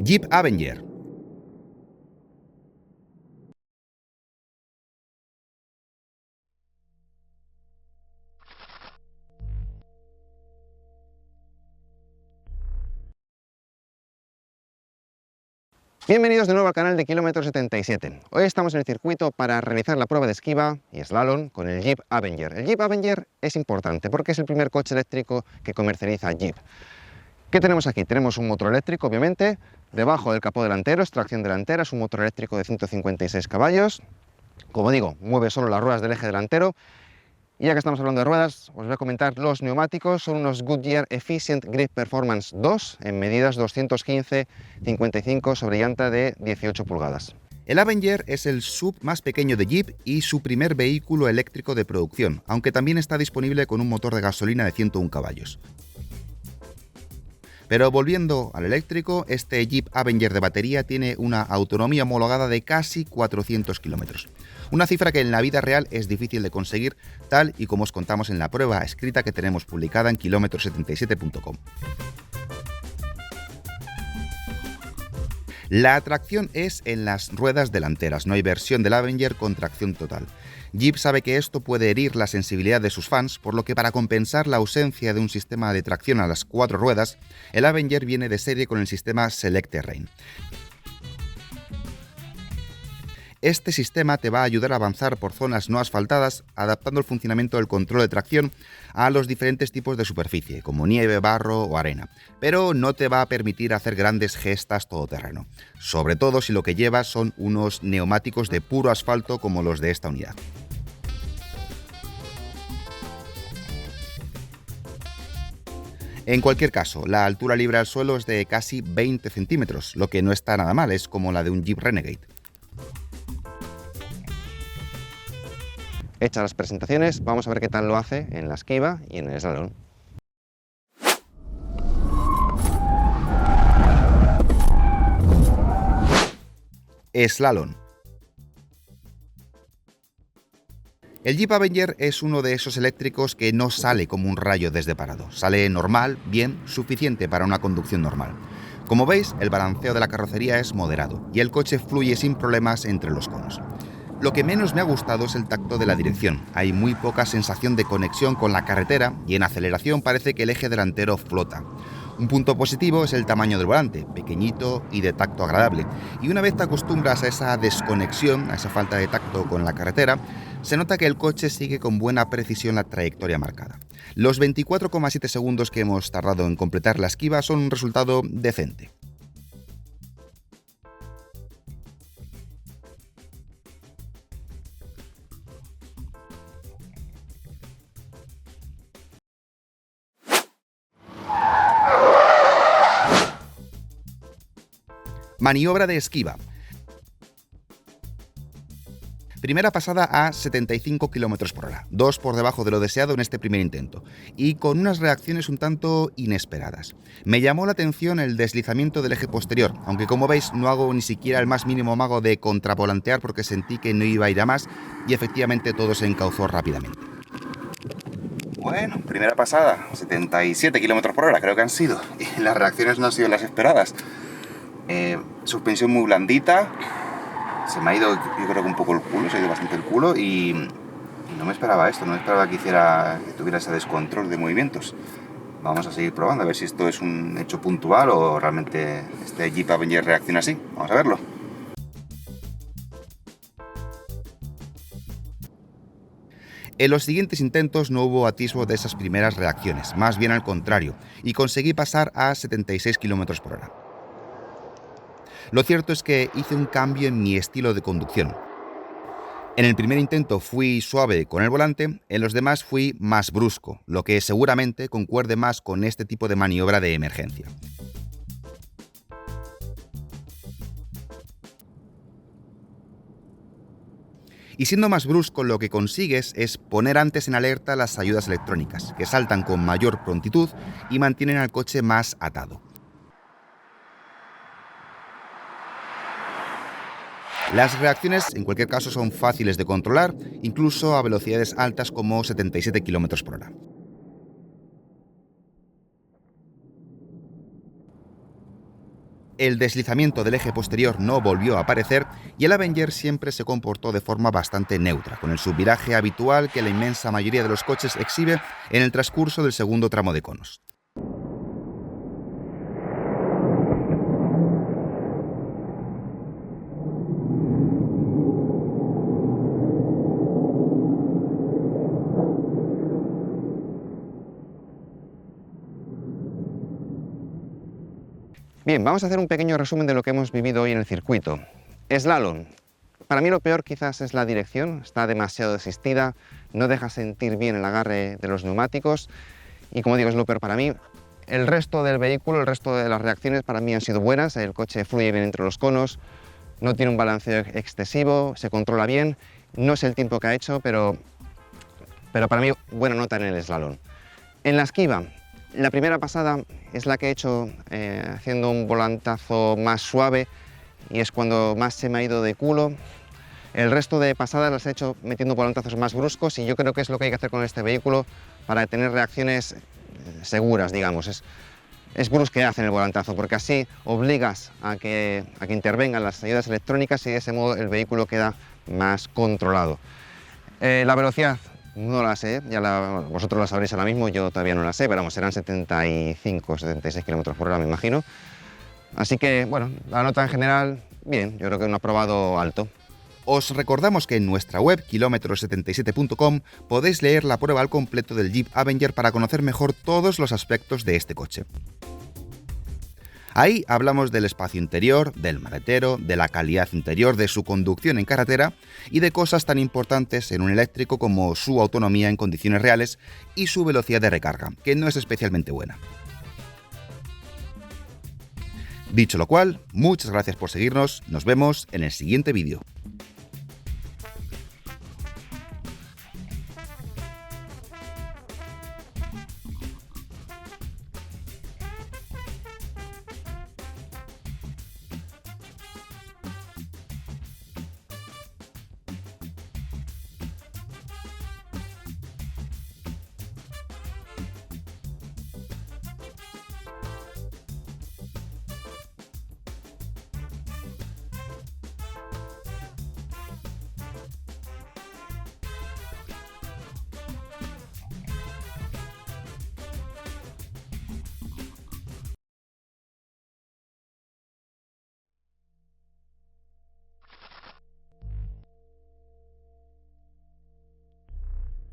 Jeep Avenger. Bienvenidos de nuevo al canal de Kilómetro 77. Hoy estamos en el circuito para realizar la prueba de esquiva y slalom con el Jeep Avenger. El Jeep Avenger es importante porque es el primer coche eléctrico que comercializa Jeep. ¿Qué tenemos aquí? Tenemos un motor eléctrico, obviamente, debajo del capó delantero, es tracción delantera, es un motor eléctrico de 156 caballos. Como digo, mueve solo las ruedas del eje delantero. Y ya que estamos hablando de ruedas, os voy a comentar los neumáticos. Son unos Goodyear Efficient Grip Performance 2 en medidas 215/55 sobre llanta de 18 pulgadas. El Avenger es el sub más pequeño de Jeep y su primer vehículo eléctrico de producción, aunque también está disponible con un motor de gasolina de 101 caballos. Pero volviendo al eléctrico, este Jeep Avenger de batería tiene una autonomía homologada de casi 400 kilómetros. Una cifra que en la vida real es difícil de conseguir, tal y como os contamos en la prueba escrita que tenemos publicada en kilometro77.com. La tracción es en las ruedas delanteras, no hay versión del Avenger con tracción total. Jeep sabe que esto puede herir la sensibilidad de sus fans, por lo que para compensar la ausencia de un sistema de tracción a las 4 ruedas, el Avenger viene de serie con el sistema Select Terrain. Este sistema te va a ayudar a avanzar por zonas no asfaltadas, adaptando el funcionamiento del control de tracción a los diferentes tipos de superficie, como nieve, barro o arena, pero no te va a permitir hacer grandes gestas todoterreno, sobre todo si lo que llevas son unos neumáticos de puro asfalto como los de esta unidad. En cualquier caso, la altura libre al suelo es de casi 20 centímetros, lo que no está nada mal, es como la de un Jeep Renegade. Hechas las presentaciones, vamos a ver qué tal lo hace en la esquiva y en el slalom. Slalom. El Jeep Avenger es uno de esos eléctricos que no sale como un rayo desde parado. Sale normal, bien, suficiente para una conducción normal. Como veis, el balanceo de la carrocería es moderado y el coche fluye sin problemas entre los conos. Lo que menos me ha gustado es el tacto de la dirección. Hay muy poca sensación de conexión con la carretera y en aceleración parece que el eje delantero flota. Un punto positivo es el tamaño del volante, pequeñito y de tacto agradable. Y una vez te acostumbras a esa desconexión, a esa falta de tacto con la carretera, se nota que el coche sigue con buena precisión la trayectoria marcada. Los 24,7 segundos que hemos tardado en completar la esquiva son un resultado decente. Maniobra de esquiva. Primera pasada a 75 km por hora, 2 por debajo de lo deseado en este primer intento, y con unas reacciones un tanto inesperadas. Me llamó la atención el deslizamiento del eje posterior, aunque como veis no hago ni siquiera el más mínimo amago de contravolantear porque sentí que no iba a ir a más y efectivamente todo se encauzó rápidamente. Bueno, primera pasada, 77 km por hora creo que han sido, y las reacciones no han sido las esperadas. Suspensión muy blandita, se me ha ido yo creo que un poco el culo, se ha ido bastante el culo y no me esperaba esto, no me esperaba que tuviera ese descontrol de movimientos. Vamos a seguir probando a ver si esto es un hecho puntual o realmente este Jeep Avenger reacciona así. Vamos a verlo. En los siguientes intentos no hubo atisbo de esas primeras reacciones, más bien al contrario, y conseguí pasar a 76 km por hora. Lo cierto es que hice un cambio en mi estilo de conducción. En el primer intento fui suave con el volante, en los demás fui más brusco, lo que seguramente concuerde más con este tipo de maniobra de emergencia. Y siendo más brusco, lo que consigues es poner antes en alerta las ayudas electrónicas, que saltan con mayor prontitud y mantienen al coche más atado. Las reacciones, en cualquier caso, son fáciles de controlar, incluso a velocidades altas como 77 km por hora. El deslizamiento del eje posterior no volvió a aparecer y el Avenger siempre se comportó de forma bastante neutra, con el subviraje habitual que la inmensa mayoría de los coches exhibe en el transcurso del segundo tramo de conos. Bien, vamos a hacer un pequeño resumen de lo que hemos vivido hoy en el circuito. Slalom. Para mí lo peor quizás es la dirección, está demasiado desistida, no deja sentir bien el agarre de los neumáticos y, como digo, es lo peor para mí. El resto del vehículo, el resto de las reacciones para mí han sido buenas, el coche fluye bien entre los conos, no tiene un balanceo excesivo, se controla bien, no sé el tiempo que ha hecho, pero para mí buena nota en el slalom. En la esquiva, la primera pasada es la que he hecho haciendo un volantazo más suave y es cuando más se me ha ido de culo. El resto de pasadas las he hecho metiendo volantazos más bruscos y yo creo que es lo que hay que hacer con este vehículo para tener reacciones seguras, digamos. Es brusquedad en el volantazo porque así obligas a que intervengan las ayudas electrónicas y de ese modo el vehículo queda más controlado. La velocidad no la sé, vosotros la sabréis ahora mismo, yo todavía no la sé, pero vamos, serán 75 o 76 km por hora, me imagino. Así que, bueno, la nota en general, bien, yo creo que un aprobado alto. Os recordamos que en nuestra web, kilometro77.com, podéis leer la prueba al completo del Jeep Avenger para conocer mejor todos los aspectos de este coche. Ahí hablamos del espacio interior, del maletero, de la calidad interior, de su conducción en carretera y de cosas tan importantes en un eléctrico como su autonomía en condiciones reales y su velocidad de recarga, que no es especialmente buena. Dicho lo cual, muchas gracias por seguirnos, nos vemos en el siguiente vídeo.